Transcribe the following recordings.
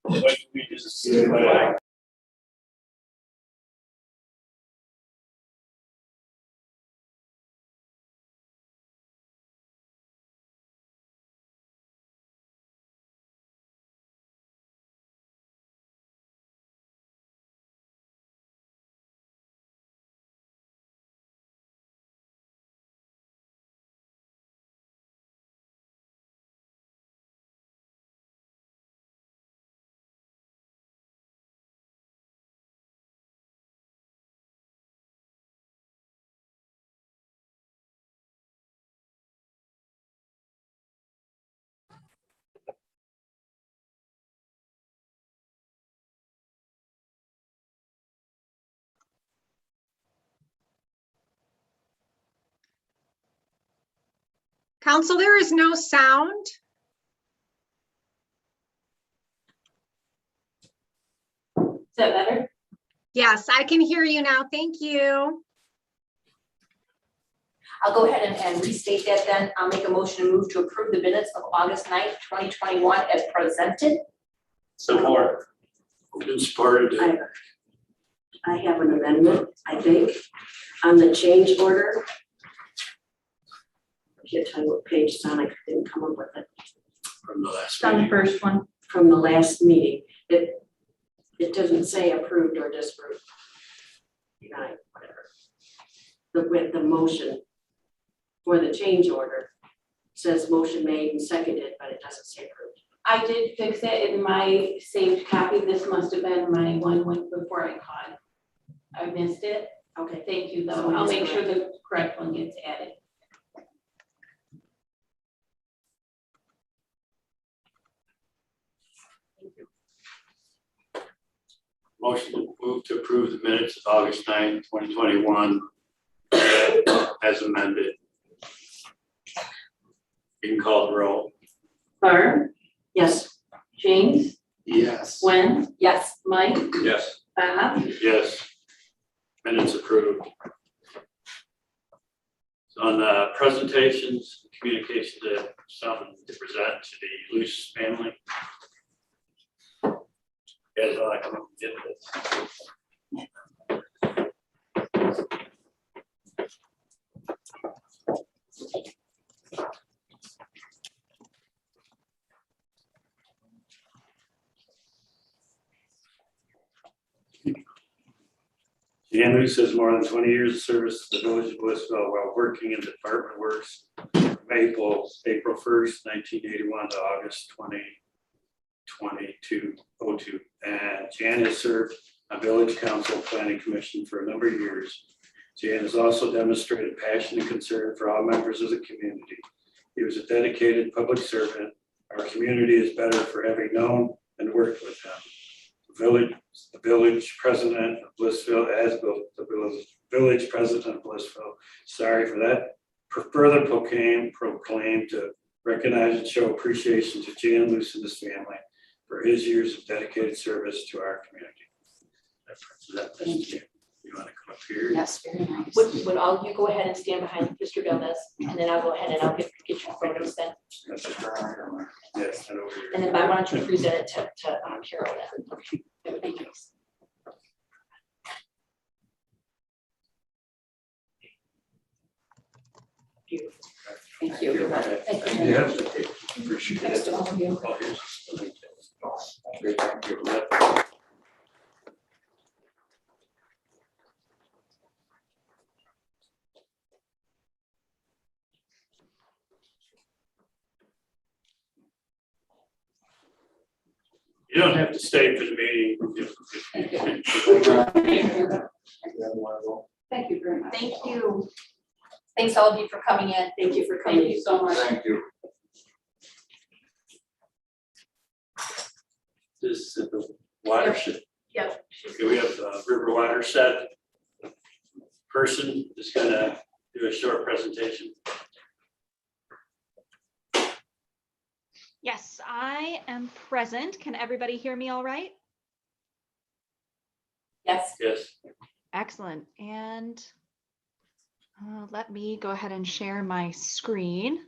What we just like. Council, there is no sound. Is that better? Yes, I can hear you now. Thank you. I'll go ahead and restate that then. I'll make a motion to move to approve the minutes of August 9th, 2021 as presented. Support. Been supported. I have an amendment, I think, on the change order. I can't tell you what page it's on, I didn't come up with it. From the last It's on the meeting. first one. From the last meeting, it doesn't say approved or disapproved. Denied, whatever. With the motion for the change order says motion made and seconded, but it doesn't say approved. I did fix it in my saved copy. This must have been my one before I caught. I missed it. Okay, Thank you, So though. it I'll is make sure the correct one gets added. Motion to move to approve the minutes of August 9th, 2021 as amended. You can call the roll. Barb, yes, James, Yes. Gwen. Yes. Mike, Yes. Bob. Yes. Minutes approved. So on presentations, communication to someone to present to the Luce family. You guys want to come up and get this? Jan Luce has more than 20 years of service to the village of Blissfield while working in the Department of Works from April 1st, 1981 to August 2022. And Jan has served on Village Council Planning Commission for a number of years. Jan has also demonstrated passion and concern for all members of the community. He was a dedicated public servant. Our community is better for having known and worked with him. The village president of Blissfield, the village president of Blissfield, sorry for that, further proclaim to recognize and show appreciation to Jan Luce and his family for his years of dedicated service to our community. I present this to you. You want to come up here? yes, very nice. Would all of you go ahead and stand behind Mr. Gomez, and then I'll go ahead and I'll get your photos then. Yes, and over here. And then I want you to present it to Carol then. Okay, that would be nice. Beautiful. Thank you. Thank you. Yeah, appreciate Thanks it. to all of you. Oh, here's- Great, thank you. You don't have to stay for the meeting. Thank you very much. Thank you. Thanks all of you for coming in. Thank you for Thank coming. you so much. Thank you. This is the watershed. Yep. Okay, we have a river watershed person that's gonna do a short presentation. Yes, I am present. Can everybody hear me all right? Yes. Yes. Excellent. And let me go ahead and share my screen.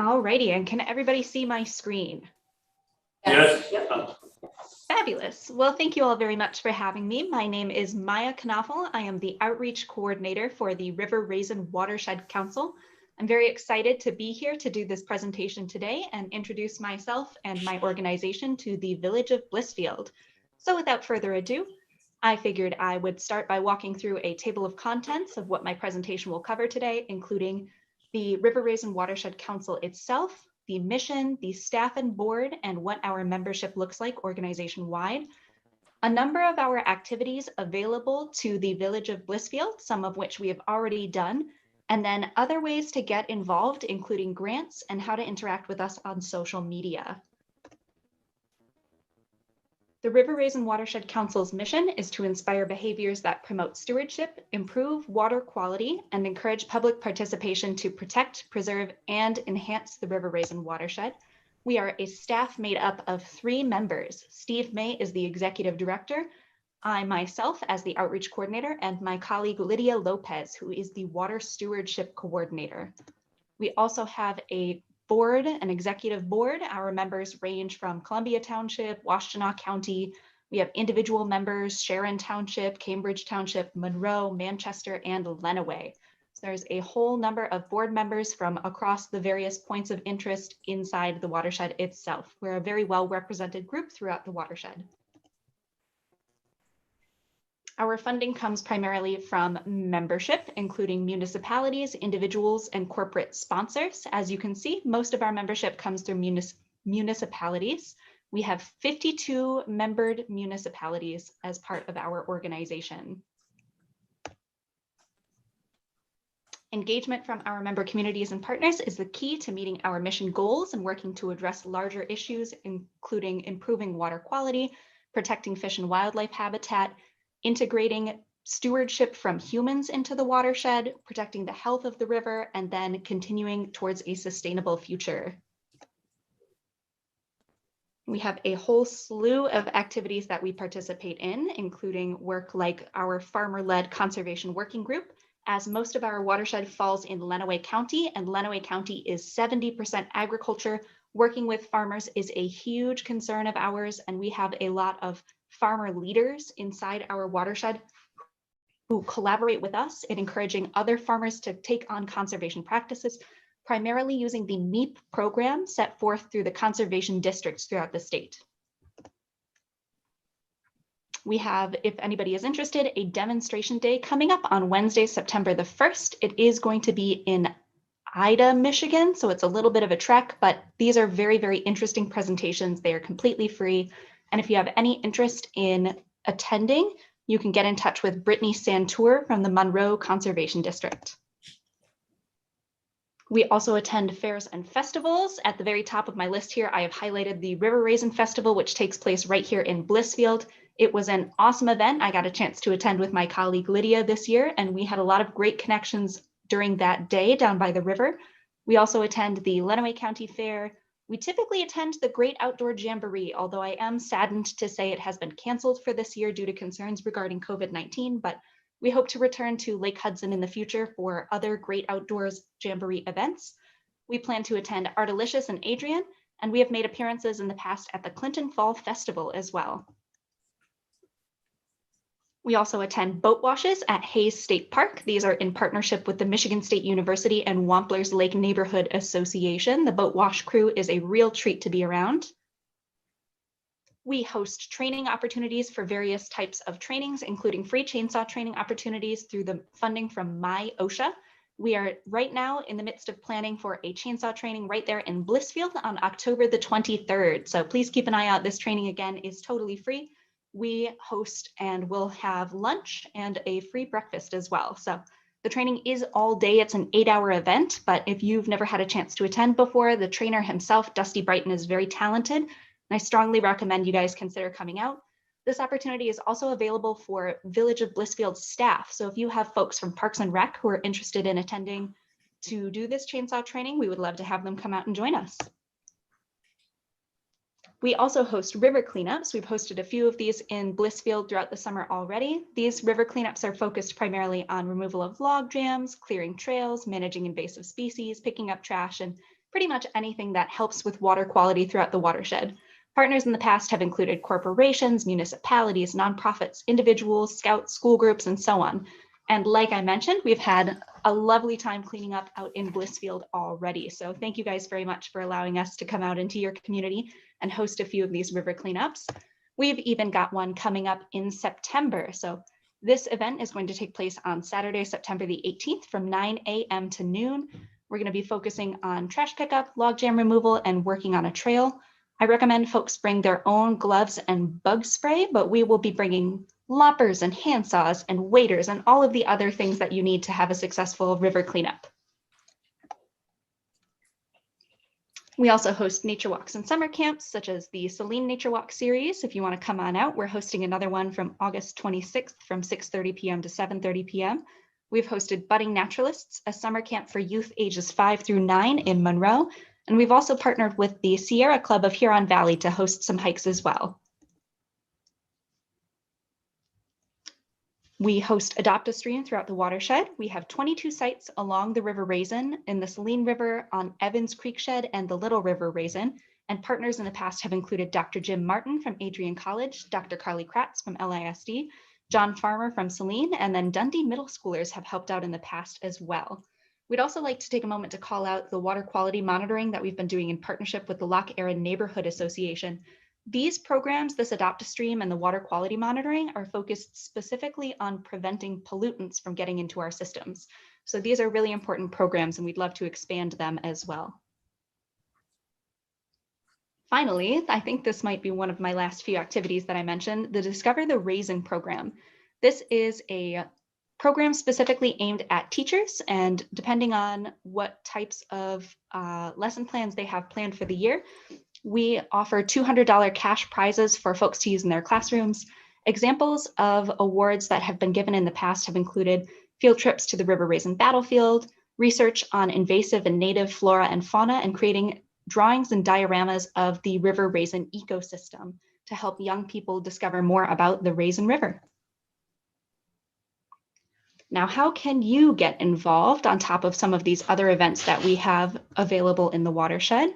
Alrighty, and can everybody see my screen? Yes. Yep. Fabulous. Well, thank you all very much for having me. My name is Maya Knoffel. I am the Outreach Coordinator for the River Raisin Watershed Council. I'm very excited to be here to do this presentation today and introduce myself and my organization to the village of Blissfield. So without further ado, I figured I would start by walking through a table of contents of what my presentation will cover today, including the River Raisin Watershed Council itself, the mission, the staff and board, and what our membership looks like organization-wide. A number of our activities available to the village of Blissfield, some of which we have already done, and then other ways to get involved, including grants and how to interact with us on social media. The River Raisin Watershed Council's mission is to inspire behaviors that promote stewardship, improve water quality, and encourage public participation to protect, preserve, and enhance the River Raisin watershed. We are a staff made up of 3 members. Steve May is the executive director, I myself as the outreach coordinator, and my colleague Lydia Lopez, who is the water stewardship coordinator. We also have a board, an executive board. Our members range from Columbia Township, Washtenaw County. We have individual members, Sharon Township, Cambridge Township, Monroe, Manchester, and Lenawee. So there's a whole number of board members from across the various points of interest inside the watershed itself. We're a very well represented group throughout the watershed. Our funding comes primarily from membership, including municipalities, individuals, and corporate sponsors. As you can see, most of our membership comes through municipalities. We have 52 membered municipalities as part of our organization. Engagement from our member communities and partners is the key to meeting our mission goals and working to address larger issues, including improving water quality, protecting fish and wildlife habitat, integrating stewardship from humans into the watershed, protecting the health of the river, and then continuing towards a sustainable future. We have a whole slew of activities that we participate in, including work like our farmer-led conservation working group, as most of our watershed falls in Lenawee County, and Lenawee County is 70% agriculture. Working with farmers is a huge concern of ours, and we have a lot of farmer leaders inside our watershed who collaborate with us in encouraging other farmers to take on conservation practices, primarily using the MEEP program set forth through the conservation districts throughout the state. We have, if anybody is interested, a demonstration day coming up on Wednesday, September the 1st. It is going to be in Ida, Michigan, so it's a little bit of a trek, but these are very, very interesting presentations. They are completely free. And if you have any interest in attending, you can get in touch with Brittany Santour from the Monroe Conservation District. We also attend fairs and festivals. At the very top of my list here, I have highlighted the River Raisin Festival, which takes place right here in Blissfield. It was an awesome event. I got a chance to attend with my colleague Lydia this year, and we had a lot of great connections during that day down by the river. We also attend the Lenawee County Fair. We typically attend the Great Outdoor Jamboree, although I am saddened to say it has been canceled for this year due to concerns regarding COVID-19, but we hope to return to Lake Hudson in the future for other Great Outdoors Jamboree events. We plan to attend Artalicious and Adrian, and we have made appearances in the past at the Clinton Fall Festival as well. We also attend boat washes at Hayes State Park. These are in partnership with the Michigan State University and Wampler's Lake Neighborhood Association. The boat wash crew is a real treat to be around. We host training opportunities for various types of trainings, including free chainsaw training opportunities through the funding from My OSHA. We are right now in the midst of planning for a chainsaw training right there in Blissfield on October the 23rd. So please keep an eye out. This training again is totally free. We host and will have lunch and a free breakfast as well. So the training is all day. It's an 8-hour event, but if you've never had a chance to attend before, the trainer himself, Dusty Brighton, is very talented. And I strongly recommend you guys consider coming out. This opportunity is also available for Village of Blissfield staff. So if you have folks from Parks and Rec who are interested in attending to do this chainsaw training, we would love to have them come out and join us. We also host river cleanups. We've hosted a few of these in Blissfield throughout the summer already. These river cleanups are focused primarily on removal of log jams, clearing trails, managing invasive species, picking up trash, and pretty much anything that helps with water quality throughout the watershed. Partners in the past have included corporations, municipalities, nonprofits, individuals, scouts, school groups, and so on. And like I mentioned, we've had a lovely time cleaning up out in Blissfield already. So thank you guys very much for allowing us to come out into your community and host a few of these river cleanups. We've even got one coming up in September. So this event is going to take place on Saturday, September the 18th from 9 a.m. to noon. We're going to be focusing on trash pickup, logjam removal, and working on a trail. I recommend folks bring their own gloves and bug spray, but we will be bringing loppers and handsaws and waders and all of the other things that you need to have a successful river cleanup. We also host nature walks and summer camps, such as the Saline Nature Walk series. If you want to come on out, we're hosting another one from August 26th from 6:30 p.m. to 7:30 p.m. We've hosted Budding Naturalists, a summer camp for youth ages 5 through 9 in Monroe. And we've also partnered with the Sierra Club of Huron Valley to host some hikes as well. We host Adopt a Stream throughout the watershed. We have 22 sites along the River Raisin, in the Saline River, on Evans Creek Shed, and the Little River Raisin. And partners in the past have included Dr. Jim Martin from Adrian College, Dr. Carly Kratz from LISD, John Farmer from Saline, and then Dundee middle schoolers have helped out in the past as well. We'd also like to take a moment to call out the water quality monitoring that we've been doing in partnership with the Loch Erin Neighborhood Association. These programs, this Adopt a Stream and the water quality monitoring, are focused specifically on preventing pollutants from getting into our systems. So these are really important programs, and we'd love to expand them as well. Finally, I think this might be one of my last few activities that I mentioned, the Discover the Raisin program. This is a program specifically aimed at teachers, and depending on what types of lesson plans they have planned for the year, we offer $200 cash prizes for folks to use in their classrooms. Examples of awards that have been given in the past have included field trips to the River Raisin battlefield, research on invasive and native flora and fauna, and creating drawings and dioramas of the River Raisin ecosystem to help young people discover more about the Raisin River. Now, how can you get involved on top of some of these other events that we have available in the watershed?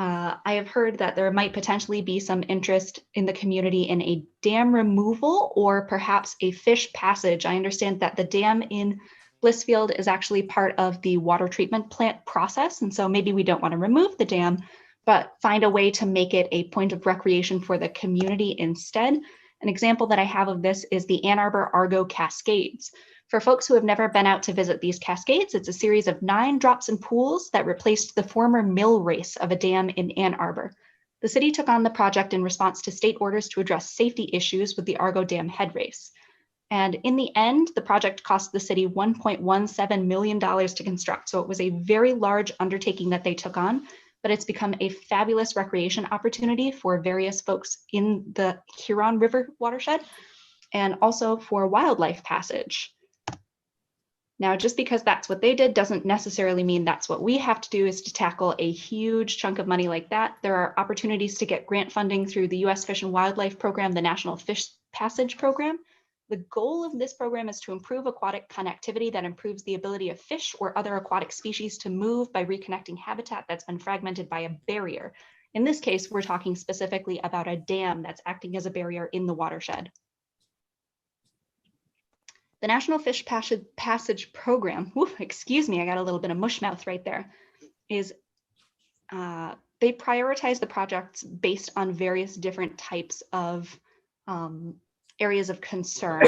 I have heard that there might potentially be some interest in the community in a dam removal or perhaps a fish passage. I understand that the dam in Blissfield is actually part of the water treatment plant process. And so maybe we don't want to remove the dam, but find a way to make it a point of recreation for the community instead. An example that I have of this is the Ann Arbor Argo Cascades. For folks who have never been out to visit these cascades, it's a series of 9 drops and pools that replaced the former mill race of a dam in Ann Arbor. The city took on the project in response to state orders to address safety issues with the Argo Dam head race. And in the end, the project cost the city $1.17 million to construct. So it was a very large undertaking that they took on, but it's become a fabulous recreation opportunity for various folks in the Huron River watershed and also for wildlife passage. Now, just because that's what they did doesn't necessarily mean that's what we have to do, is to tackle a huge chunk of money like that. There are opportunities to get grant funding through the U.S. Fish and Wildlife Program, the National Fish Passage Program. The goal of this program is to improve aquatic connectivity that improves the ability of fish or other aquatic species to move by reconnecting habitat that's been fragmented by a barrier. In this case, we're talking specifically about a dam that's acting as a barrier in the watershed. The National Fish Passage Program, excuse me, I got a little bit of mush mouth right there, is they prioritize the projects based on various different types of areas of concern.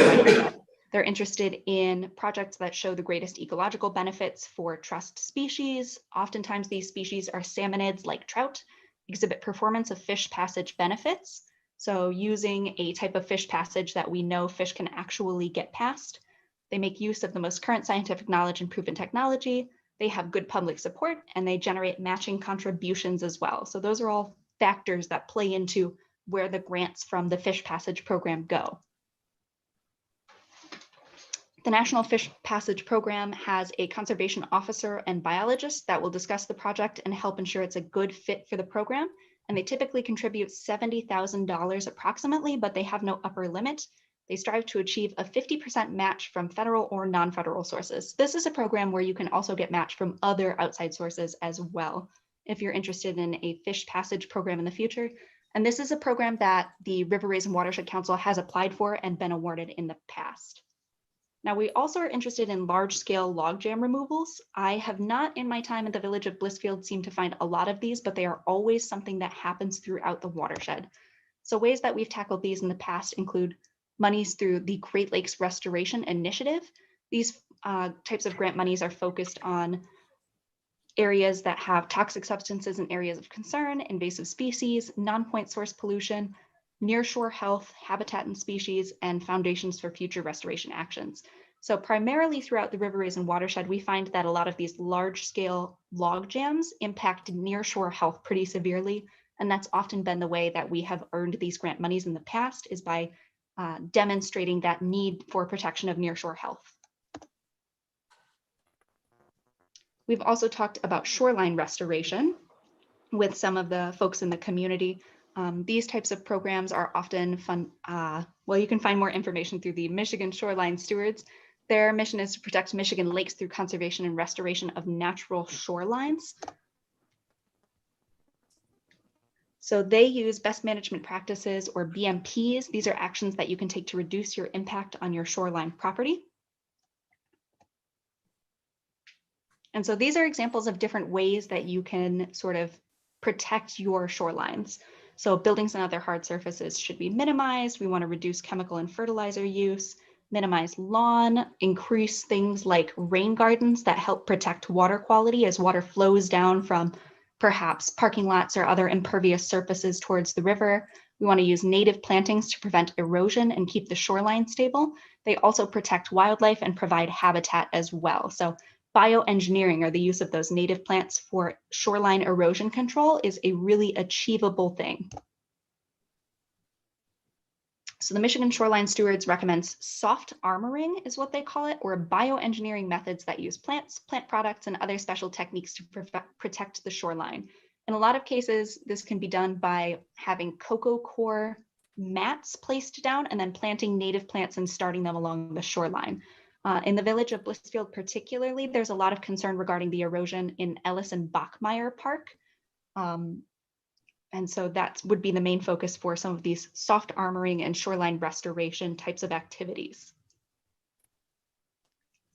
They're interested in projects that show the greatest ecological benefits for trust species. Oftentimes these species are salmonids like trout, exhibit performance of fish passage benefits. So using a type of fish passage that we know fish can actually get past. They make use of the most current scientific knowledge and proven technology. They have good public support, and they generate matching contributions as well. So those are all factors that play into where the grants from the Fish Passage Program go. The National Fish Passage Program has a conservation officer and biologist that will discuss the project and help ensure it's a good fit for the program. And they typically contribute $70,000 approximately, but they have no upper limit. They strive to achieve a 50% match from federal or non-federal sources. This is a program where you can also get match from other outside sources as well. if you're interested in a fish passage program in the future. And this is a program that the River Raisin Watershed Council has applied for and been awarded in the past. Now, we also are interested in large-scale logjam removals. I have not, in my time at the village of Blissfield, seemed to find a lot of these, but they are always something that happens throughout the watershed. So ways that we've tackled these in the past include monies through the Great Lakes Restoration Initiative. These types of grant monies are focused on areas that have toxic substances in areas of concern, invasive species, non-point source pollution, nearshore health, habitat and species, and foundations for future restoration actions. So primarily throughout the River Raisin watershed, we find that a lot of these large-scale log jams impact nearshore health pretty severely, and that's often been the way that we have earned these grant monies in the past, is by demonstrating that need for protection of nearshore health. We've also talked about shoreline restoration with some of the folks in the community. These types of programs are often fun. Well, you can find more information through the Michigan Shoreline Stewards. Their mission is to protect Michigan lakes through conservation and restoration of natural shorelines. So they use best management practices, or BMPs. These are actions that you can take to reduce your impact on your shoreline property. And so these are examples of different ways that you can sort of protect your shorelines. So buildings and other hard surfaces should be minimized. We want to reduce chemical and fertilizer use, minimize lawn, increase things like rain gardens that help protect water quality as water flows down from perhaps parking lots or other impervious surfaces towards the river. We want to use native plantings to prevent erosion and keep the shoreline stable. They also protect wildlife and provide habitat as well. So bioengineering, or the use of those native plants for shoreline erosion control, is a really achievable thing. So the Michigan Shoreline Stewards recommends soft armoring, is what they call it, or bioengineering methods that use plants, plant products, and other special techniques to protect the shoreline. In a lot of cases, this can be done by having cocoa core mats placed down and then planting native plants and starting them along the shoreline. In the village of Blissfield particularly, there's a lot of concern regarding the erosion in Ellis and Bachmeyer Park. And so that would be the main focus for some of these soft armoring and shoreline restoration types of activities.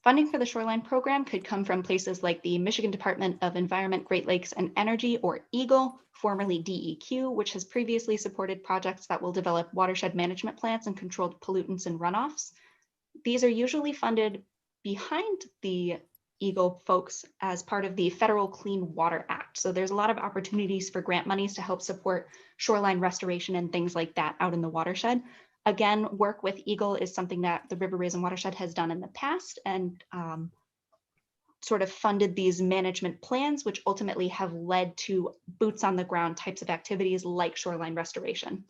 Funding for the shoreline program could come from places like the Michigan Department of Environment, Great Lakes and Energy, or EAGLE, formerly DEQ, which has previously supported projects that will develop watershed management plans and controlled pollutants and runoffs. These are usually funded behind the EAGLE folks as part of the Federal Clean Water Act. So there's a lot of opportunities for grant monies to help support shoreline restoration and things like that out in the watershed. Again, work with EAGLE is something that the River Raisin Watershed has done in the past, and sort of funded these management plans, which ultimately have led to boots on the ground types of activities like shoreline restoration.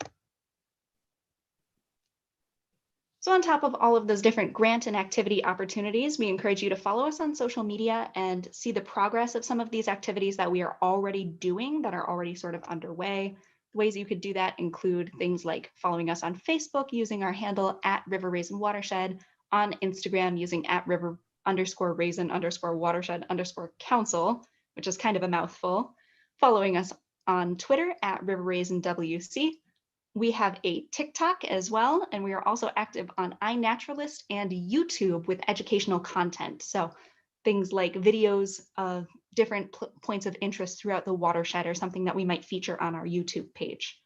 So on top of all of those different grant and activity opportunities, we encourage you to follow us on social media and see the progress of some of these activities that we are already doing, that are already sort of underway. The ways you could do that include things like following us on Facebook using our handle @River Raisin Watershed, on Instagram using @River_Raisin_Watershed_Council, which is kind of a mouthful, following us on Twitter @River Raisin WC. We have a TikTok as well, and we are also active on iNaturalist and YouTube with educational content. So things like videos of different points of interest throughout the watershed, or something that we might feature on our YouTube page.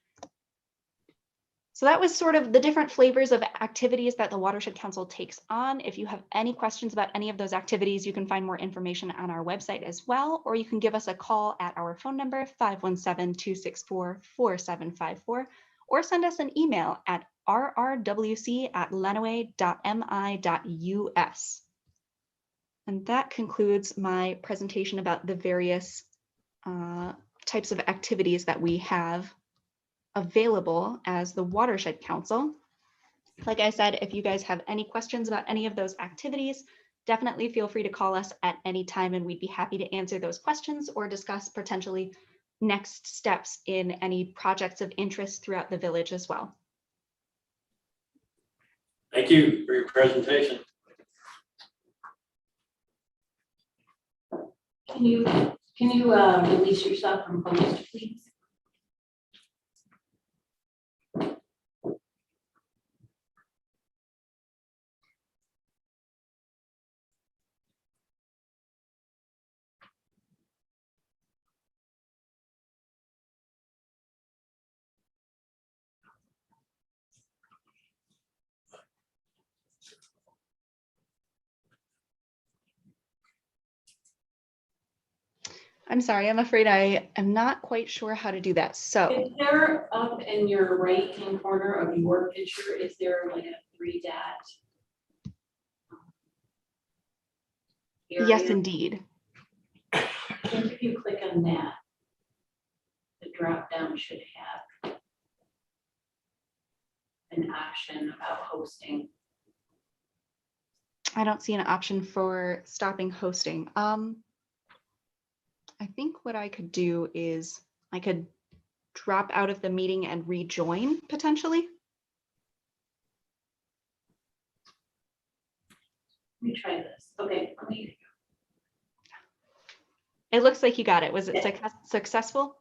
So that was sort of the different flavors of activities that the Watershed Council takes on. If you have any questions about any of those activities, you can find more information on our website as well, or you can give us a call at our phone number 517-264-4754. or send us an email at rrwc@lenawee.mi.us. And that concludes my presentation about the various types of activities that we have available as the Watershed Council. Like I said, if you guys have any questions about any of those activities, definitely feel free to call us at any time, and we'd be happy to answer those questions or discuss potentially next steps in any projects of interest throughout the village as well. Thank you for your presentation. Can you Can you release yourself from post, please? I'm sorry, I'm afraid I am not quite sure how to do that. So Is there up in your right-hand corner of your picture, is there like a 3 dot? yes, area? indeed. I think if you click on that, the drop down should have an option about hosting. I don't see an option for stopping hosting. I think what I could do is I could drop out of the meeting and rejoin potentially. Let me try this. Okay, let me. It looks like you got it. Was it successful?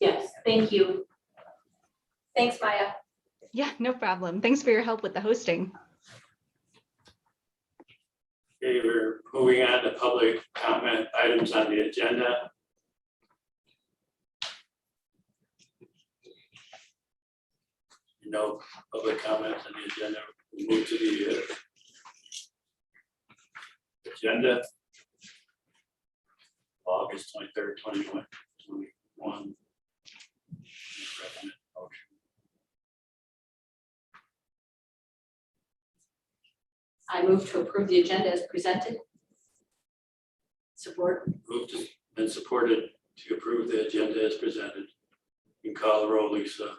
Yes, thank you. Thanks, Maya. Yeah, no problem. Thanks for your help with the hosting. Okay, we're moving on to public comment items on the agenda. No public comments on the agenda. We'll move to the agenda. August 23rd, 2021. I move to approve the agenda as presented. Support. Moved and supported to approve the agenda as presented. You can call the roll, Lisa.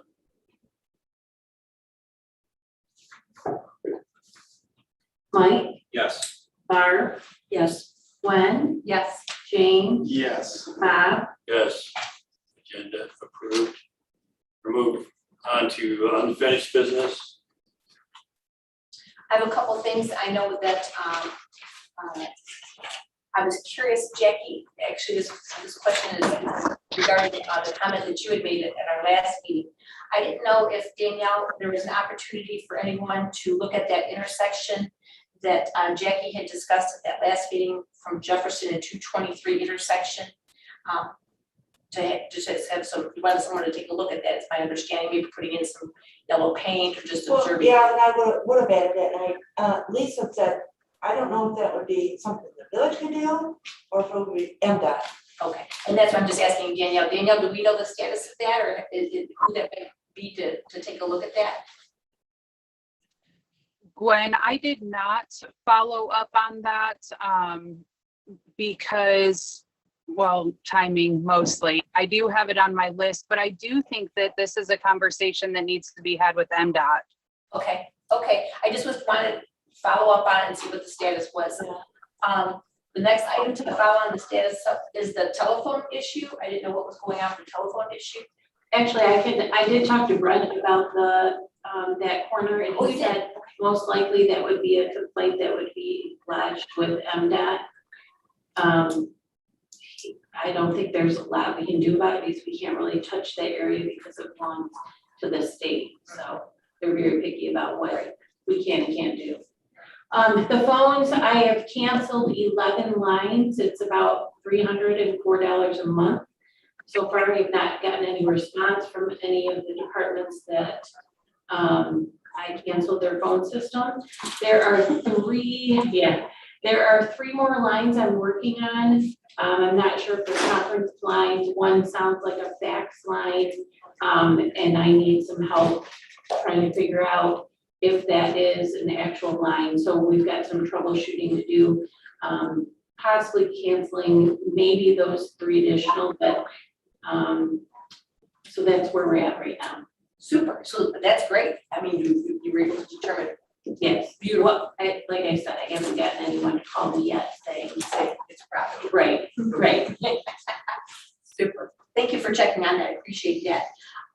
Mike, Yes. Barb, Yes. Gwen, Yes. Jane, Yes. Bob, Yes. Agenda approved. We're moving on to unfinished business. I have a couple things. I know that I was curious, Jackie, actually this question is regarding the comment that you had made at our last meeting. I didn't know if Danielle, there was an opportunity for anyone to look at that intersection that Jackie had discussed at that last meeting from Jefferson and 223 intersection. To just have some, you wanted someone to take a look at that, it's my understanding, maybe putting in some yellow paint or just Well, observing. yeah, and I would have added it, and Lisa said, I don't know if that would be something the village could do, or if it would be MDOT. Okay, and that's what I'm just asking Danielle. Danielle, do we know the status of that, or who that may be to take a look at that? Gwen, I did not follow up on that because, well, timing mostly. I do have it on my list, but I do think that this is a conversation that needs to be had with MDOT. Okay, I just wanted to follow up on it and see what the status was. The next item to follow on the status of is the telephone issue. I didn't know what was going on with the telephone issue. actually, I did talk to Brett about that corner, and Oh, he you did? said most likely that would be a complaint that would be lodged with MDOT. I don't think there's a lot we can do about it because we can't really touch that area because it belongs to the state. So they're very picky about what we can and can't do. The phones, I have canceled 11 lines. It's about $304 a month. So far, we've not gotten any response from any of the departments that I canceled their phone system. There are three more lines I'm working on. I'm not sure if they're conference lines. One sounds like a fax line, and I need some help trying to figure out if that is an actual line. So we've got some troubleshooting to do, possibly canceling maybe those 3 additional, but so that's where we're at right now. Super, so that's great. I mean, you were able to determine Yes, well, like I said, I haven't gotten anyone to call me yet saying, It's property. right, right. Super. Thank you for checking on that. I appreciate that.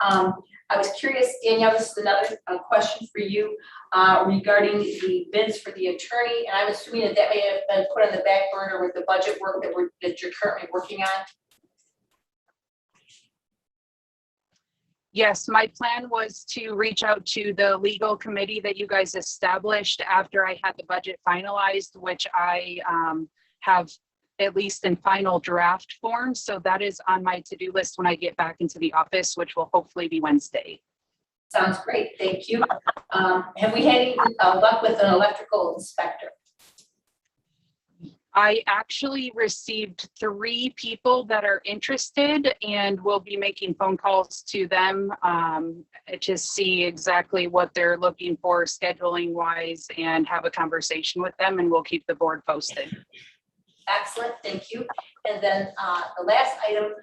I was curious, Danielle, this is another question for you regarding the bids for the attorney. And I'm assuming that may have been put on the back burner with the budget work that you're currently working on. Yes, my plan was to reach out to the legal committee that you guys established after I had the budget finalized, which I have at least in final draft form. So that is on my to-do list when I get back into the office, which will hopefully be Wednesday. Sounds great. Thank you. Have we had any luck with an electrical inspector? I actually received 3 people that are interested and will be making phone calls to them to see exactly what they're looking for scheduling wise and have a conversation with them, and we'll keep the board posted. Excellent, thank you. And then the last item,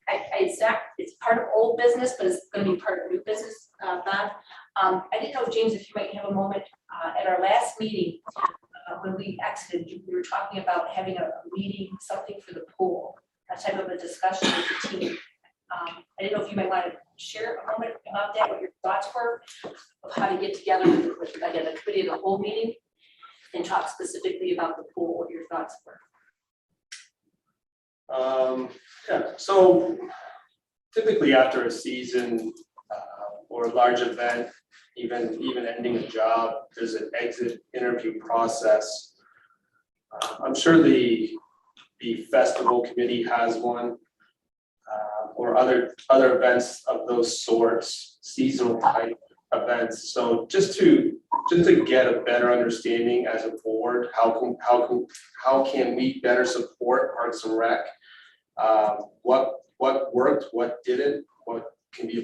it's part of old business, but it's going to be part of new business, Bob. I didn't know, James, if you might have a moment at our last meeting, when we exited, we were talking about having a meeting, something for the pool, a type of a discussion with the team. I didn't know if you might want to share a moment about that, what your thoughts were of how to get together with again, the committee of the whole meeting and talk specifically about the pool, what your thoughts were. Yeah, so typically after a season or a large event, even ending a job, there's an exit interview process. I'm sure the festival committee has one, or other events of those sorts, seasonal type events. So just to get a better understanding as a board, how can we better support Parks and Rec? What worked, what didn't, what can be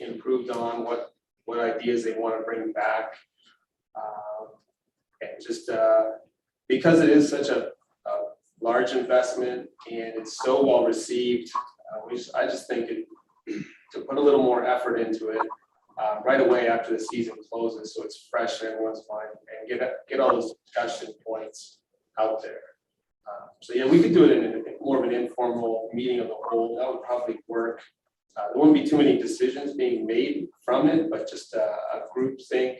improved on, what ideas they want to bring back, and just because it is such a large investment and it's so well received, I just think to put a little more effort into it right away after the season closes, so it's fresh in everyone's mind, and get all those discussion points out there. So yeah, we could do it in more of an informal meeting of the whole. That would probably work. There wouldn't be too many decisions being made from it, but just a group think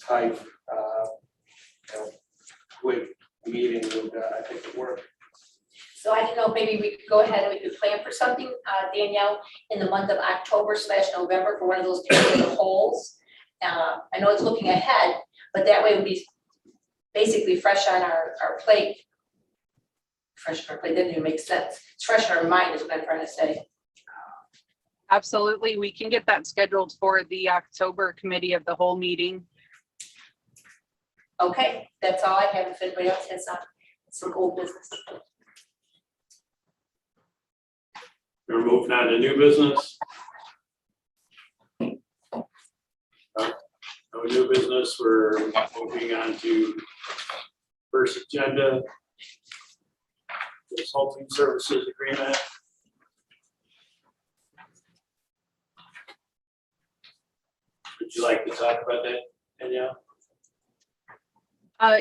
type quick meeting would I think would work. So I didn't know, maybe we could go ahead and we could plan for something, Danielle, in the month of October/November for one of those committee of the wholes. I know it's looking ahead, but that way it would be basically fresh on our plate. Fresh on our plate, that didn't make sense. It's fresh on our mind is what I'm trying to say. Absolutely, we can get that scheduled for the October committee of the whole meeting. Okay, that's all I have. If anybody else has some old business. We're moving on to new business. No new business, we're moving on to first agenda. Consulting services agreement. Would you like to talk about that, Danielle?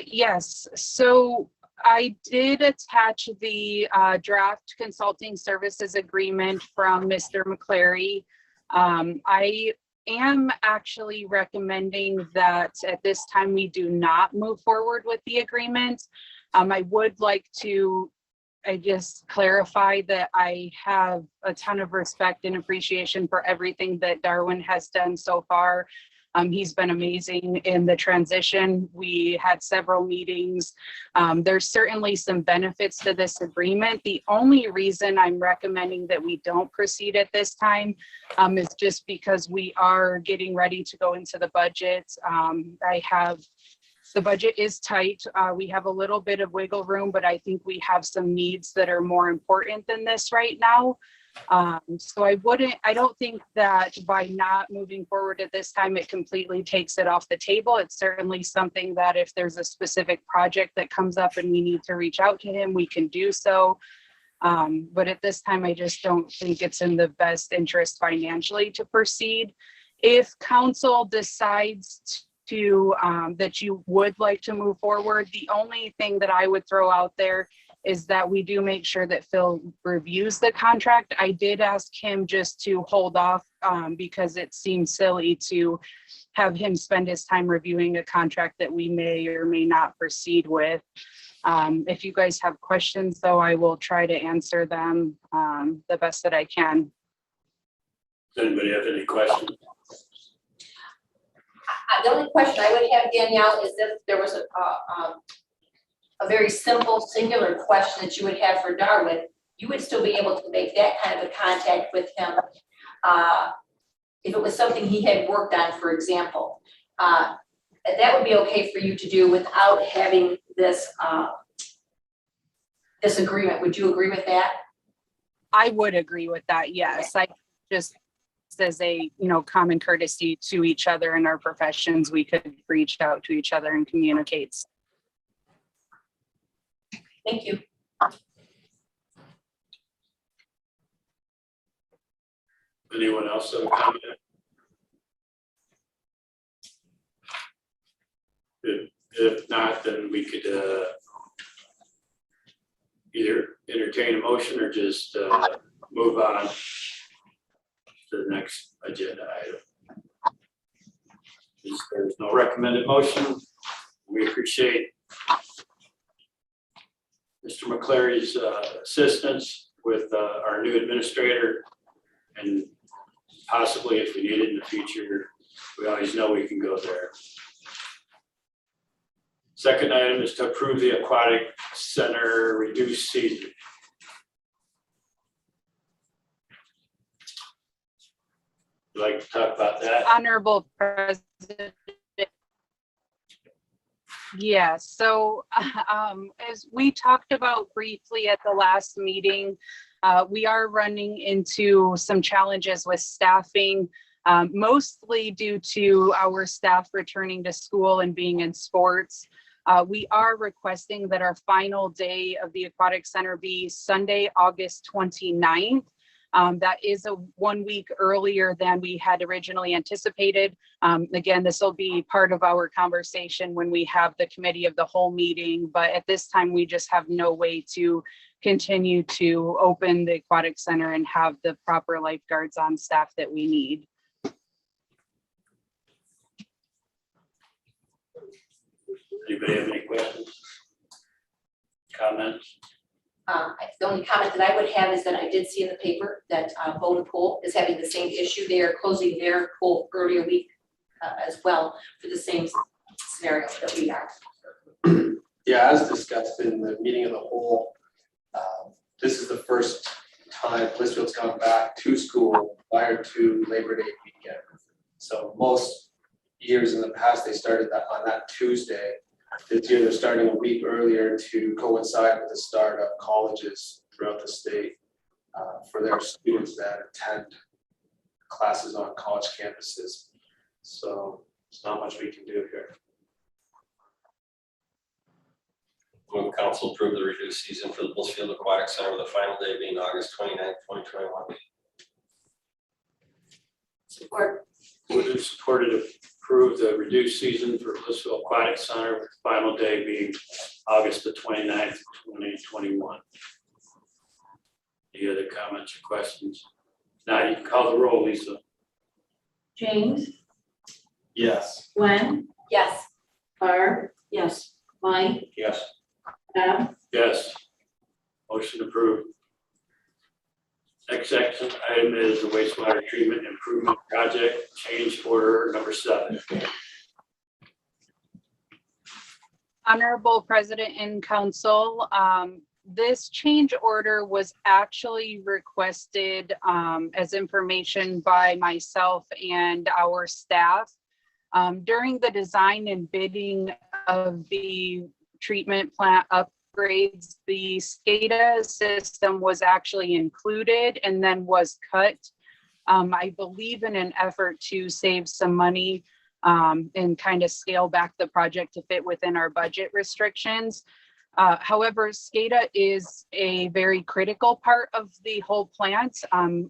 Yes, so I did attach the draft consulting services agreement from Mr. McClary. I am actually recommending that at this time we do not move forward with the agreement. I would like to just clarify that I have a ton of respect and appreciation for everything that Darwin has done so far. He's been amazing in the transition. We had several meetings. There's certainly some benefits to this agreement. The only reason I'm recommending that we don't proceed at this time is just because we are getting ready to go into the budget. The budget is tight. We have a little bit of wiggle room, but I think we have some needs that are more important than this right now. So I don't think that by not moving forward at this time, it completely takes it off the table. It's certainly something that if there's a specific project that comes up and we need to reach out to him, we can do so. But at this time, I just don't think it's in the best interest financially to proceed. If council decides to, that you would like to move forward, the only thing that I would throw out there is that we do make sure that Phil reviews the contract. I did ask him just to hold off because it seems silly to have him spend his time reviewing a contract that we may or may not proceed with. If you guys have questions, though, I will try to answer them the best that I can. Does anybody have any questions? The only question I would have, Danielle, is if there was a very simple, singular question that you would have for Darwin, you would still be able to make that kind of a contact with him. If it was something he had worked on, for example, that would be okay for you to do without having this, this agreement. Would you agree with that? I would agree with that, yes. I just, as a, common courtesy to each other in our professions, we could reach out to each other and communicate. Thank you. Anyone else have a comment? If not, then we could either entertain a motion or just move on to the next agenda item. There's no recommended motion. We appreciate Mr. McClary's assistance with our new administrator, and possibly if we need it in the future, we always know we can go there. Second item is to approve the aquatic center reduced season. Would you like to talk about that? Honorable President. Yeah, so as we talked about briefly at the last meeting, we are running into some challenges with staffing, mostly due to our staff returning to school and being in sports. We are requesting that our final day of the Aquatic Center be Sunday, August 29th. That is 1 week earlier than we had originally anticipated. Again, this will be part of our conversation when we have the committee of the whole meeting, but at this time we just have no way to continue to open the Aquatic Center and have the proper lifeguards on staff that we need. Anybody have any questions? Comments? The only comment that I would have is that I did see in the paper that Boda Pool is having the same issue. They are closing their pool earlier week as well for the same scenario that we are. Yeah, as discussed in the meeting of the whole, this is the first time Blissfield's gone back to school prior to Labor Day weekend. So most years in the past, they started that on that Tuesday. This year, they're starting a week earlier to coincide with the start of colleges throughout the state for their students that attend classes on college campuses. So there's not much we can do here. Will council approve the reduced season for the Blissfield Aquatic Center with the final day being August 29th, 2021? Support. Would have supported to approve the reduced season for Blissfield Aquatic Center with the final day being August the 29th, 2021. Any other comments or questions? Now you can call the roll, Lisa. James, Yes. Gwen, Yes. Barb, yes, Mike, Yes. Deb, Yes. Motion approved. Next action item is the wastewater treatment improvement project change order number 7. Honorable President and Council, this change order was actually requested as information by myself and our staff. During the design and bidding of the treatment plant upgrades, the SCADA system was actually included and then was cut, I believe in an effort to save some money and kind of scale back the project to fit within our budget restrictions. However, SCADA is a very critical part of the whole plant.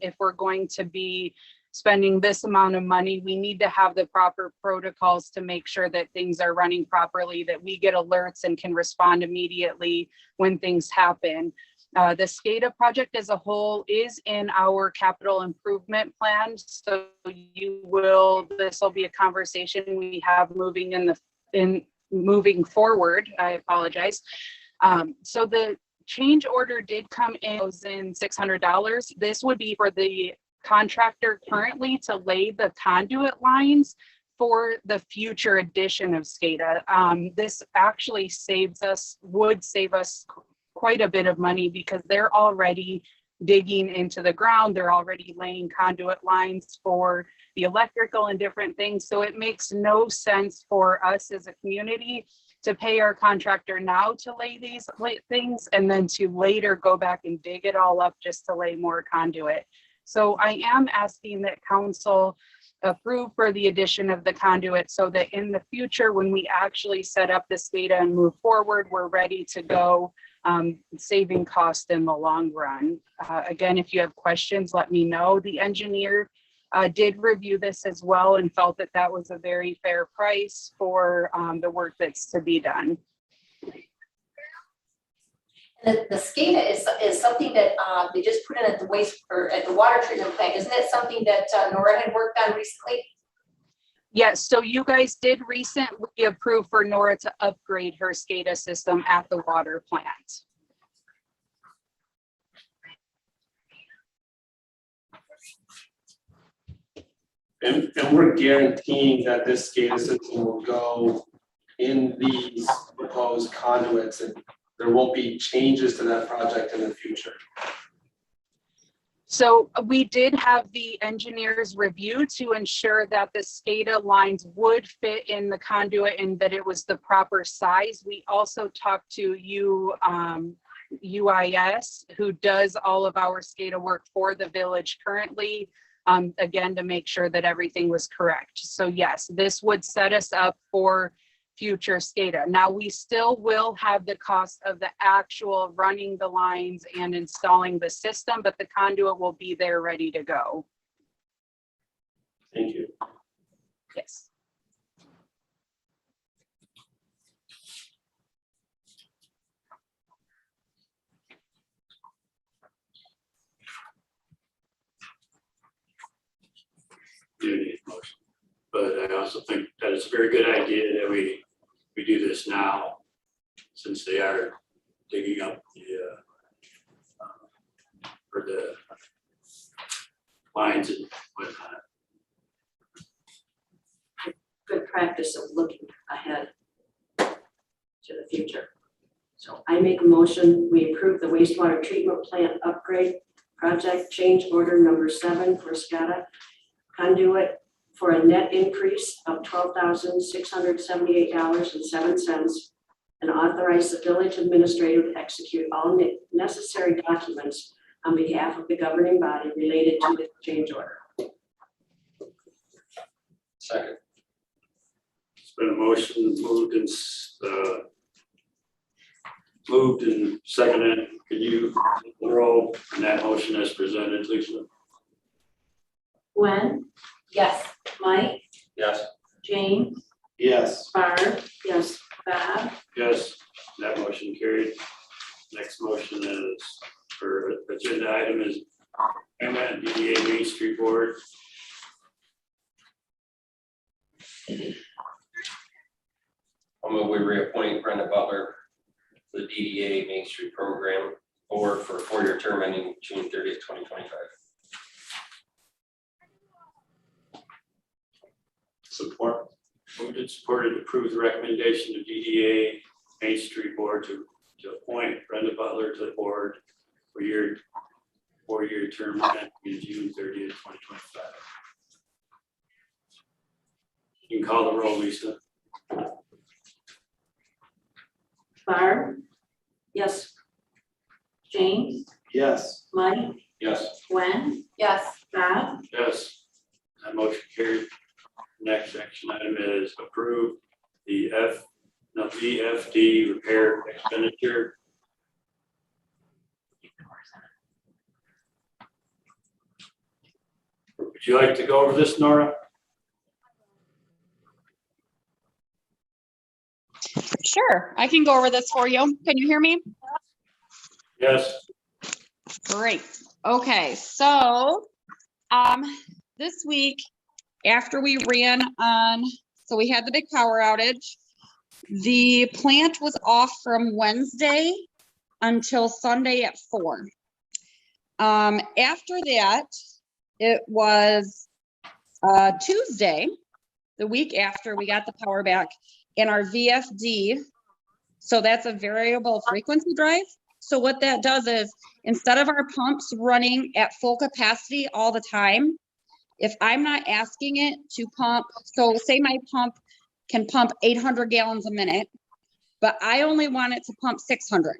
If we're going to be spending this amount of money. We need to have the proper protocols to make sure that things are running properly, that we get alerts and can respond immediately when things happen. The SCADA project as a whole is in our capital improvement plan. So this will be a conversation we have moving forward. I apologize. So the change order did come in $1,600. This would be for the contractor currently to lay the conduit lines for the future edition of SCADA. This actually would save us quite a bit of money because they're already digging into the ground. They're already laying conduit lines for the electrical and different things. So it makes no sense for us as a community to pay our contractor now to lay these things and then to later go back and dig it all up just to lay more conduit. So I am asking that council approve for the addition of the conduit so that in the future, when we actually set up this data and move forward, we're ready to go, saving cost in the long run. Again, if you have questions, let me know. The engineer did review this as well and felt that that was a very fair price for the work that's to be done. The SCADA is something that they just put in at the waste or at the water treatment plant. Isn't it something that Nora had worked on recently? Yes, so you guys did recently approve for Nora to upgrade her SCADA system at the water plant. And we're guaranteeing that this SCADA system will go in these proposed conduits and there won't be changes to that project in the future. So we did have the engineers review to ensure that the SCADA lines would fit in the conduit and that it was the proper size. We also talked to UIS, who does all of our SCADA work for the village currently, again, to make sure that everything was correct. So yes, this would set us up for future SCADA. Now we still will have the cost of the actual running the lines and installing the system, but the conduit will be there ready to go. Thank you. Yes. Do need a motion. But I also think that it's a very good idea that we do this now, since they are digging up for the lines and whatnot. Good practice of looking ahead to the future. So I make a motion, we approve the wastewater treatment plant upgrade project change order number 7 for SCADA conduit for a net increase of $12,678.07 and authorize the village administrator to execute all necessary documents on behalf of the governing body related to this change order. Second. It's been a motion moved and seconded. Could you roll on that motion as presented, Lisa? Gwen, Yes. Mike, Yes. James, Yes. Barb, yes, Bob, Yes, that motion carried. Next motion is for agenda item is DDA Main Street Board. I'll move we reappoint Brenda Butler to the DDA Main Street Program Board for a 4-year term ending June 30th, 2025. Support. Moved and supported to approve the recommendation to DDA Main Street Board to appoint Brenda Butler to the board for your 4-year term ending June 30th, 2025. You can call the roll, Lisa. Barb, Yes. James, Yes. Mike, Yes. Gwen, Yes. Bob, Yes, that motion carried. Next action item is approve the VFD repair expenditure. Which Would you like to go over this, Nora? Sure, I can go over this for you. Can you hear me? Yes. Great. Okay, so this week after we ran on, so we had the big power outage. The plant was off from Wednesday until Sunday at 4. After that, it was Tuesday, the week after we got the power back, and our VFD, so that's a variable frequency drive. So what that does is, instead of our pumps running at full capacity all the time, if I'm not asking it to pump, so say my pump can pump 800 gallons a minute, but I only want it to pump 600.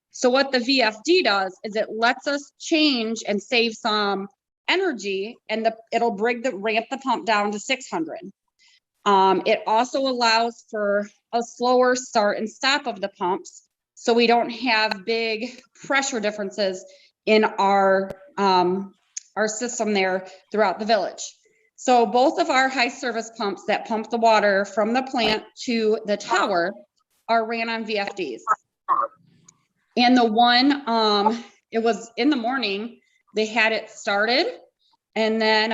So what the VFD does is it lets us change and save some energy, and it'll ramp the pump down to 600. It also allows for a slower start and stop of the pumps, so we don't have big pressure differences in our system there throughout the village. So both of our high service pumps that pump the water from the plant to the tower are ran on VFDs. And the one, it was in the morning, they had it started, and then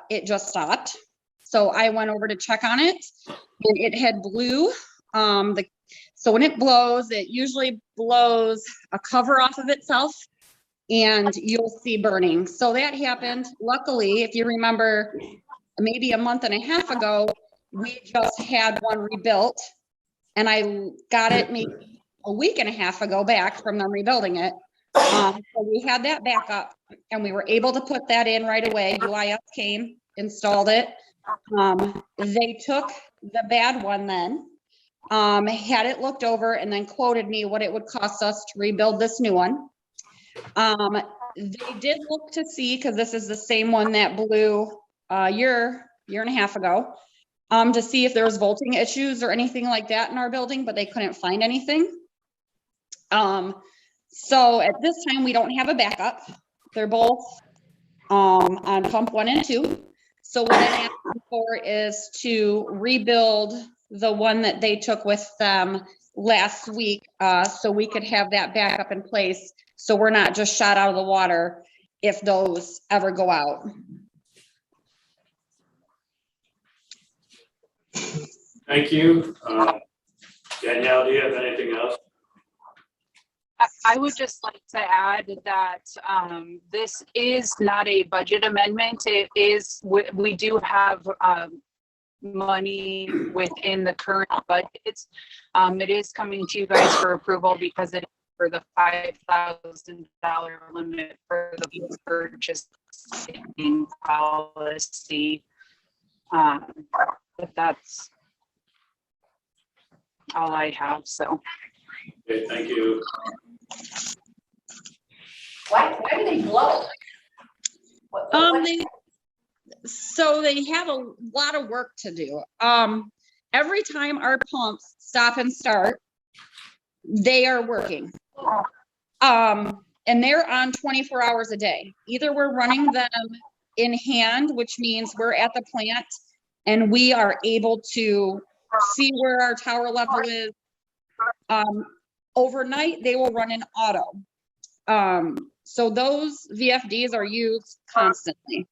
it just stopped. So I went over to check on it, and it had blew. So when it blows, it usually blows a cover off of itself, and you'll see burning. So that happened. Luckily, if you remember, maybe a month and a half ago, we just had one rebuilt, and I got it maybe a week and a half ago back from them rebuilding it. So we had that backup, and we were able to put that in right away. UIS came, installed it. They took the bad one then, had it looked over, and then quoted me what it would cost us to rebuild this new one. They did look to see, because this is the same one that blew a year and a half ago, to see if there was volting issues or anything like that in our building, but they couldn't find anything. So at this time, we don't have a backup. They're both on pump 1 and 2. So what I'm asking for is to rebuild the one that they took with them last week, so we could have that backup in place, so we're not just shot out of the water if those ever go out. Thank you. Danielle, do you have anything else? I would just like to add that this is not a budget amendment. It is, we do have money within the current budget. It is coming to you guys for approval because it is for the $5,000 limit for the purchasing policy. But that's all I have, so. Okay, thank you. Why do they blow? So they have a lot of work to do. Every time our pumps stop and start, they are working. And they're on 24 hours a day. Either we're running them in hand, which means we're at the plant and we are able to see where our tower level is. Overnight, they will run in auto. So those VFDs are used constantly.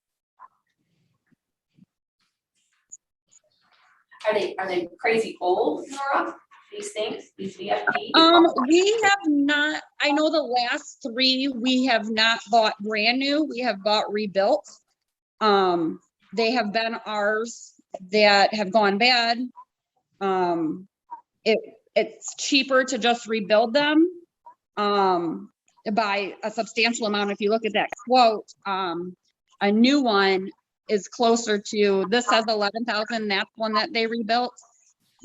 Are they crazy old, Nora? These things, these VFDs? We have not, I know the last 3, we have not bought brand new, we have bought rebuilt. They have been ours that have gone bad. It's cheaper to just rebuild them by a substantial amount. If you look at that quote, a new one is closer to, this says 11,000, that's one that they rebuilt.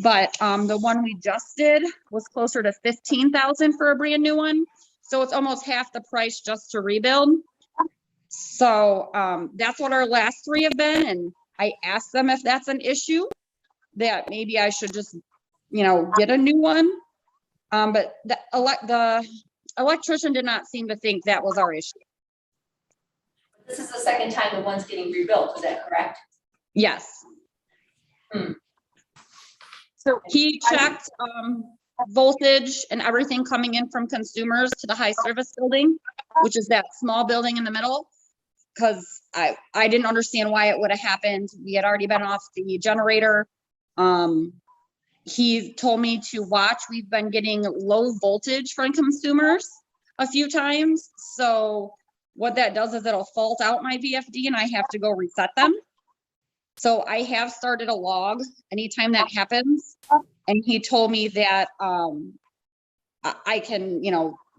But the one we just did was closer to 15,000 for a brand new one. So it's almost half the price just to rebuild. So that's what our last 3 have been. And I asked them if that's an issue, that maybe I should just, get a new one. But the electrician did not seem to think that was our issue. This is the second time the one's getting rebuilt, is that correct? Yes. So He checked voltage and everything coming in from consumers to the high service building, which is that small building in the middle. Because I didn't understand why it would have happened. We had already been off the generator. He told me to watch. We've been getting low voltage from consumers a few times. So what that does is it'll fault out my VFD and I have to go reset them. So I have started a log anytime that happens. And he told me that I can,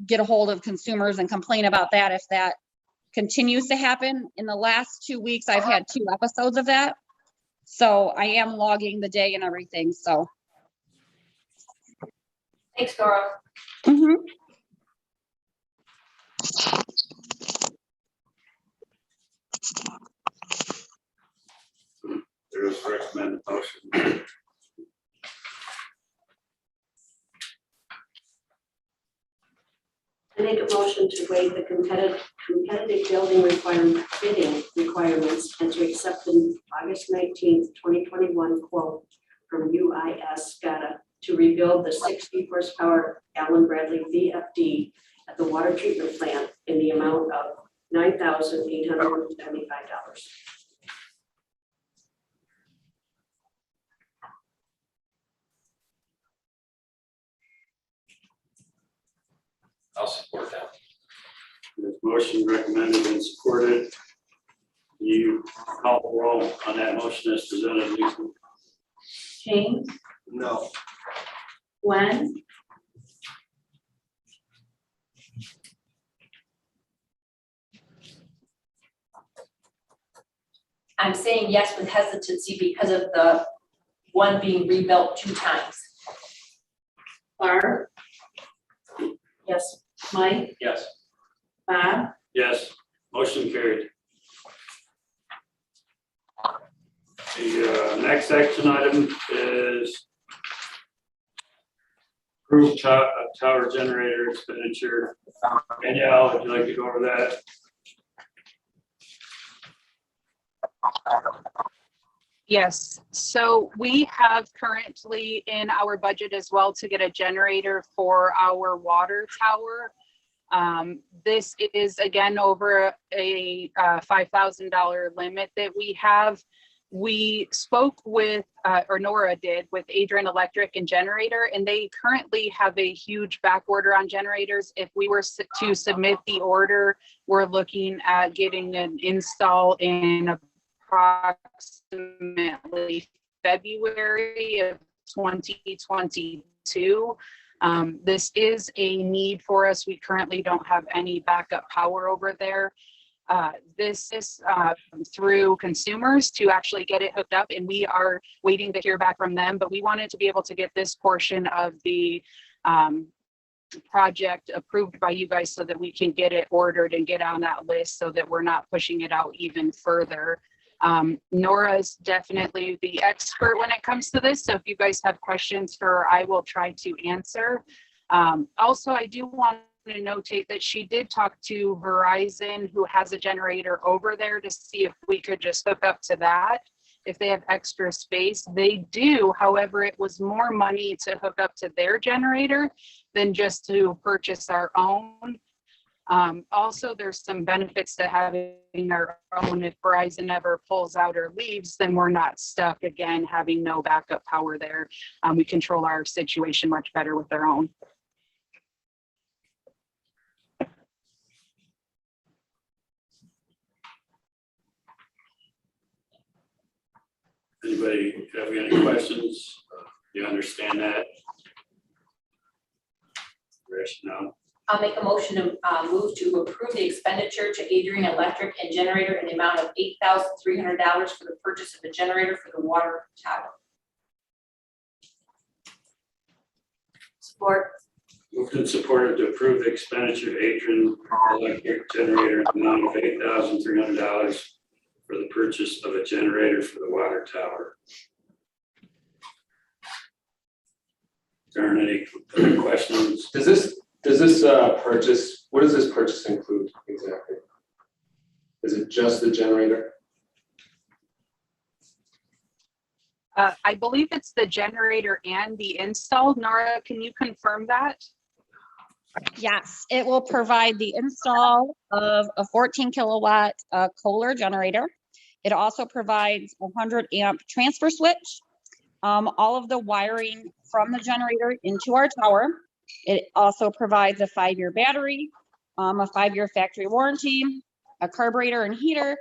get a hold of consumers and complain about that if that continues to happen. In the last 2 weeks, I've had 2 episodes of that. So I am logging the day and everything, so. Thanks, Nora. Mhm. There is recommended motion. I make a motion to waive the competitive building bidding requirements and to accept the August 19th, 2021 quote from UIS SCADA to rebuild the 60 horsepower Allen Bradley VFD at the water treatment plant in the amount of $9,875. I'll support that. There's motion recommended and supported. You call the roll on that motion as presented, Lisa. James, No. Gwen, I'm saying yes with hesitancy because of the one being rebuilt 2 times. Barb, Yes. Mike, Yes. Bob, Yes, motion carried. The next action item is approved tower generator expenditure. Danielle, would you like to go over that? yes, so we have currently in our budget as well to get a generator for our water tower. This is again over a $5,000 limit that we have. We spoke with, or Nora did, with Adrian Electric and Generator, and they currently have a huge back order on generators. If we were to submit the order, we're looking at getting an install in approximately February of 2022. This is a need for us. We currently don't have any backup power over there. This is through consumers to actually get it hooked up, and we are waiting to hear back from them, but we wanted to be able to get this portion of the project approved by you guys so that we can get it ordered and get on that list so that we're not pushing it out even further. Nora is definitely the expert when it comes to this, so if you guys have questions for her, I will try to answer. Also, I do want to notate that she did talk to Verizon, who has a generator over there, to see if we could just hook up to that if they have extra space. They do, however, it was more money to hook up to their generator than just to purchase our own. Also, there's some benefits to having our own. If Verizon ever pulls out or leaves, then we're not stuck again having no backup power there. We control our situation much better with our own. Anybody have any questions? You understand that? Rationale? I'll make a motion to move to approve the expenditure to Adrian Electric and Generator in the amount of $8,300 for the purchase of a generator for the water tower. Support. Moved and supported to approve the expenditure of Adrian Electric generator in the amount of $8,300 for the purchase of a generator for the water tower. There aren't any other questions? Does this purchase, what does this purchase include exactly? Is it just the generator? I believe it's the generator and the install. Nora, can you confirm that? Yes, it will provide the install of a 14 kilowatt Kohler generator. It also provides a 100 amp transfer switch, all of the wiring from the generator into our tower. It also provides a 5-year battery, a 5-year factory warranty, a carburetor and heater,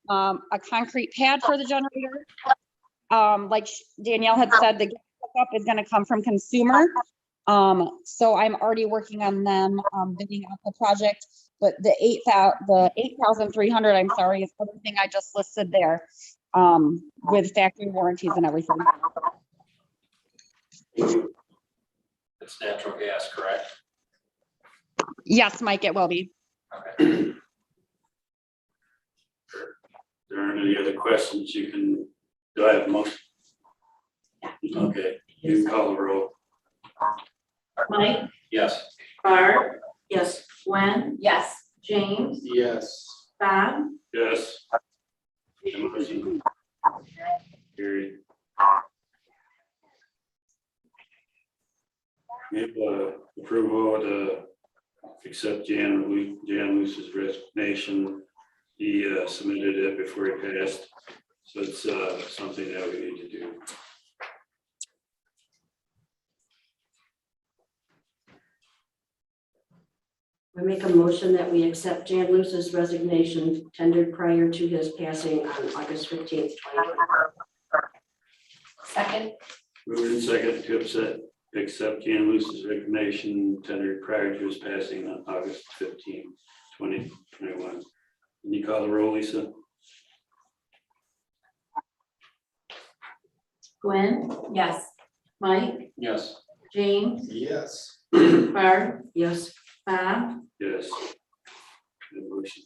a concrete pad for the generator. Like Danielle had said, the gas hookup is going to come from consumer. So I'm already working on them bidding out the project, but the 8,300, I'm sorry, is everything I just listed there, with factory warranties and everything. It's natural gas, correct? Yes, Mike, it will be. Okay. There aren't any other questions, you can, do I have a motion? Okay, you can call the roll. Mike, Yes. Barb, Yes. Gwen, Yes. James, Yes. Bob, Yes. The motion carried. We have approval to accept Jan Luce's resignation. He submitted it before he passed, so it's something that we need to do. I make a motion that we accept Jan Luce's resignation tendered prior to his passing on August 15th, 2020. Second. Moved in second to accept Jan Luce's resignation tendered prior to his passing on August 15, 2021. Can you call the roll, Lisa? Gwen, Yes. Mike, Yes. James, Yes. Barb, Yes. Bob, Yes. The motion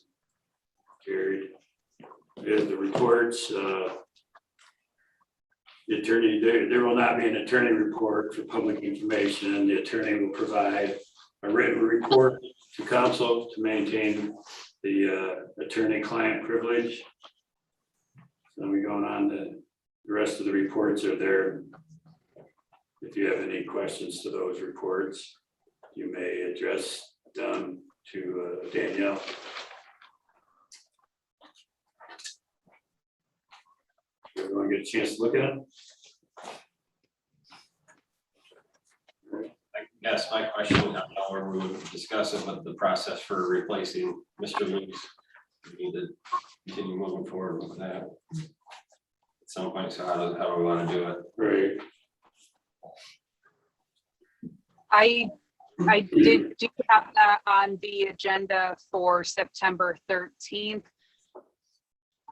carried. We have the reports. The attorney, there will not be an attorney report for public information. The attorney will provide a written report to council to maintain the attorney-client privilege. So we're going on to the rest of the reports are there. If you have any questions to those reports, you may address them to Danielle. Everyone get a chance to look at them? Yes, my question, I don't know where we would discuss it, but the process for replacing Mr. Luce. We need to continue moving forward with that. At some point, so how do we want to do it? Right. I did do have that on the agenda for September 13th.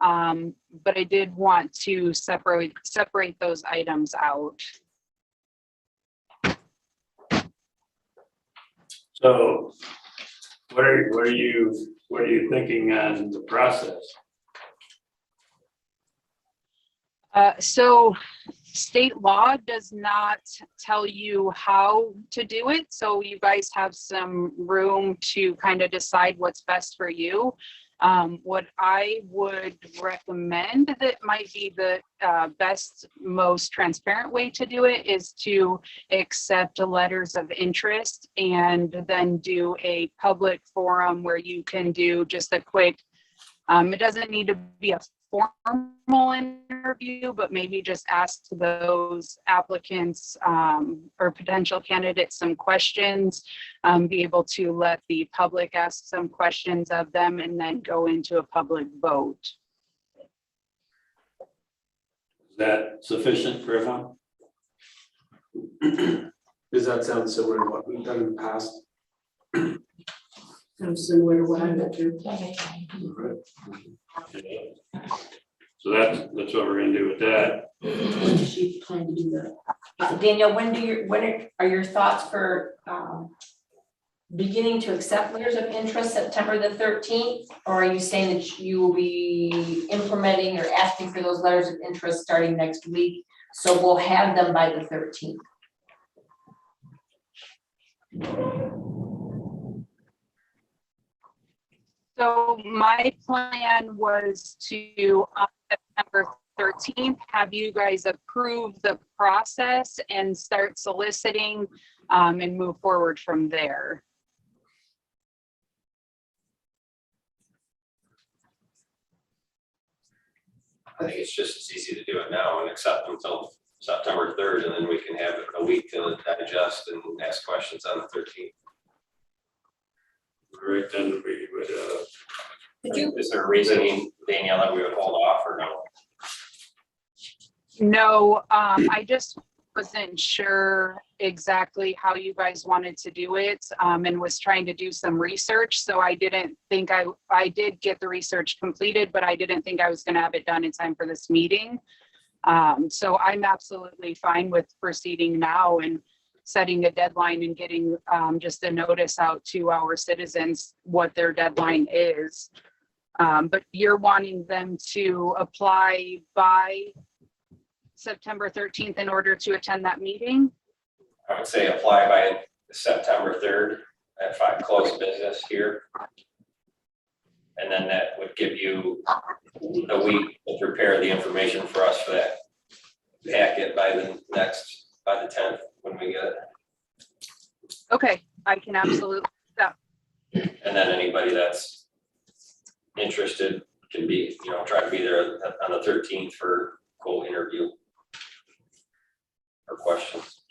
But I did want to separate those items out. So what are you thinking on the process? So state law does not tell you how to do it. So you guys have some room to kind of decide what's best for you. What I would recommend that might be the best, most transparent way to do it is to accept letters of interest and then do a public forum where you can do just a quick, it doesn't need to be a formal interview, but maybe just ask those applicants or potential candidates some questions, be able to let the public ask some questions of them, and then go into a public vote. Is that sufficient for everyone? Does that sound similar to what we've done in the past? Sounds similar to what I went through. So that's what we're gonna do with that. When does she plan to do that? Danielle, when are your thoughts for beginning to accept letters of interest September the 13th? Or are you saying that you will be implementing or asking for those letters of interest starting next week? So we'll have them by the 13th. So my plan was to, on September 13th, have you guys approve the process and start soliciting and move forward from there. I think it's just as easy to do it now and accept until September 3rd, and then we can have a week to digest and ask questions on the 13th. All right, then we would, Is there a reasoning, Danielle, that we would hold off or no? No, I just wasn't sure exactly how you guys wanted to do it, and was trying to do some research. So I didn't think I did get the research completed, but I didn't think I was going to have it done in time for this meeting. So I'm absolutely fine with proceeding now and setting a deadline and getting just a notice out to our citizens what their deadline is. But you're wanting them to apply by September 13th in order to attend that meeting? I would say apply by September 3rd at 5 close business here. And then that would give you a week to prepare the information for us for that packet by the 10th when we get it. Okay, I can absolutely, And then anybody that's interested can be, try to be there on the 13th for full interview or questions.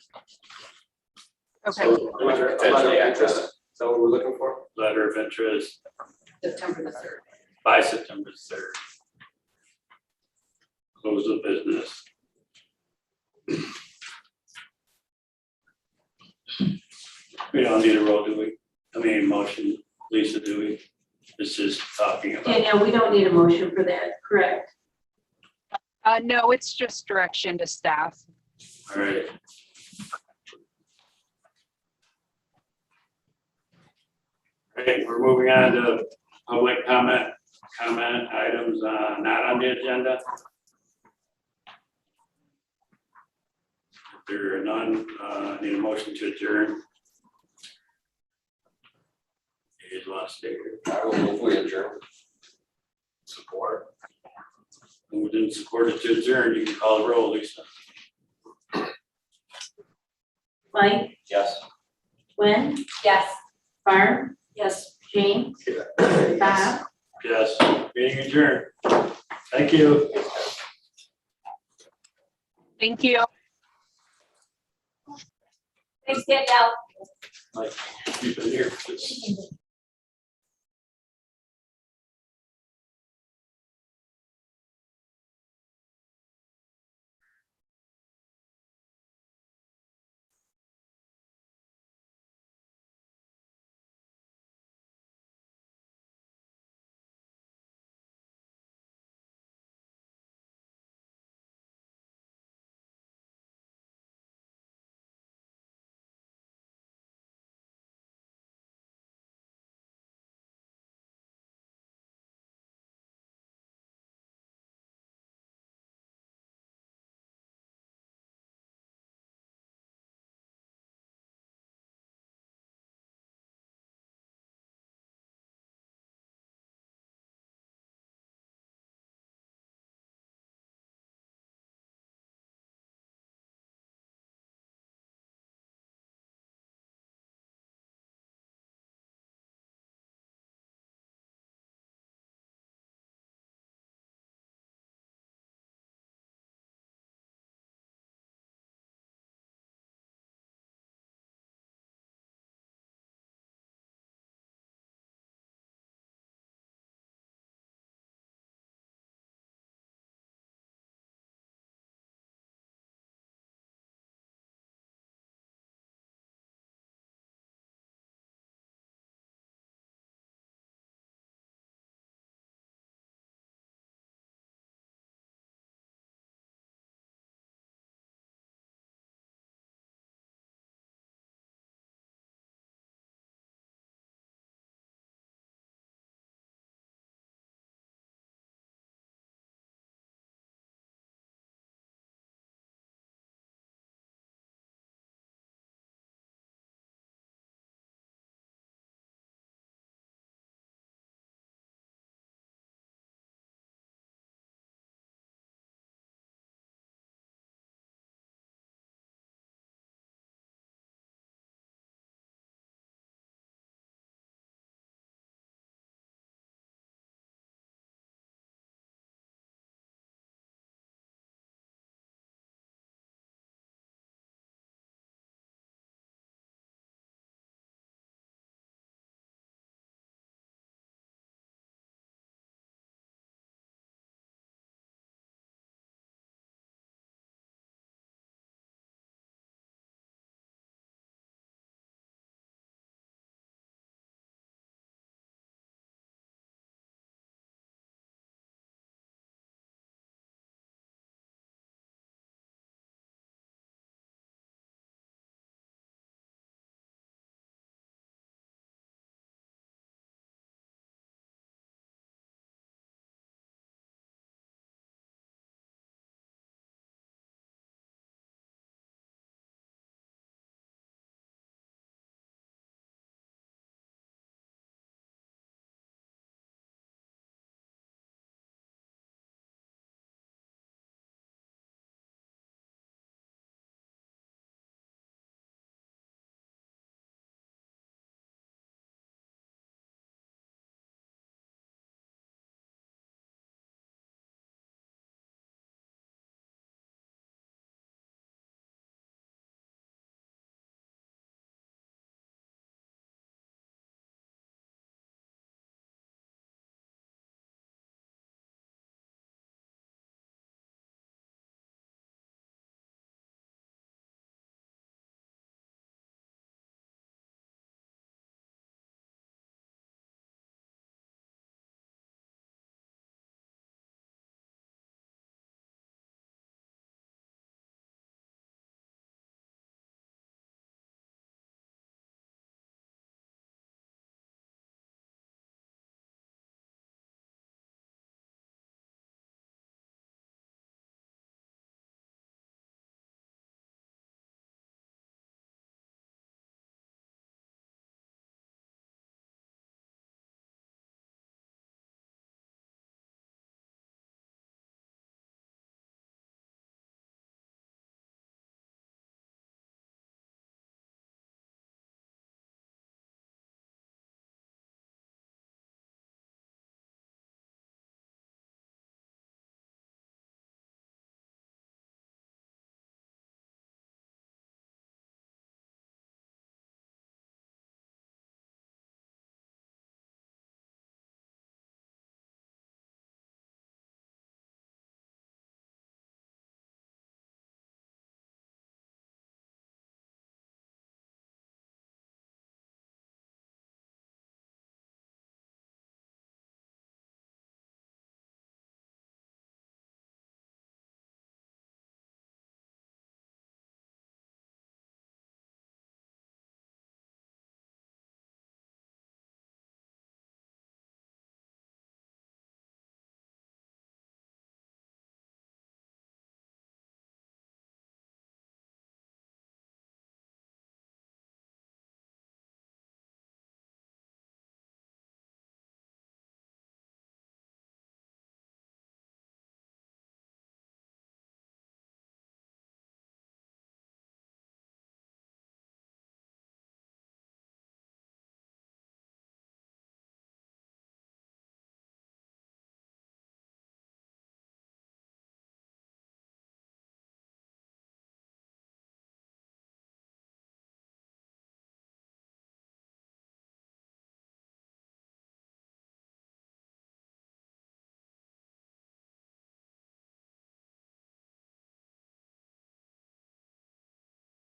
okay. So, letter of interest, is that what we're looking for? letter of interest September the 3rd. by September 3rd. Close of business. We don't need a roll, do we? I mean, motion, Lisa, do we? This is talking about. Danielle, we don't need a motion for that, correct? No, it's just direction to staff. All right. All right, we're moving on to public comment items not on the agenda. If there are none, need a motion to adjourn. You guys want to stay here? I will move we adjourn. Support. Who didn't support it to adjourn, you can call the roll, Lisa. Mike, Yes. Gwen, Yes. Barb? Yes. Jane? Bob? Yes, meeting adjourned. Thank you. Thank you. Thanks, Danielle. Like, you've been here.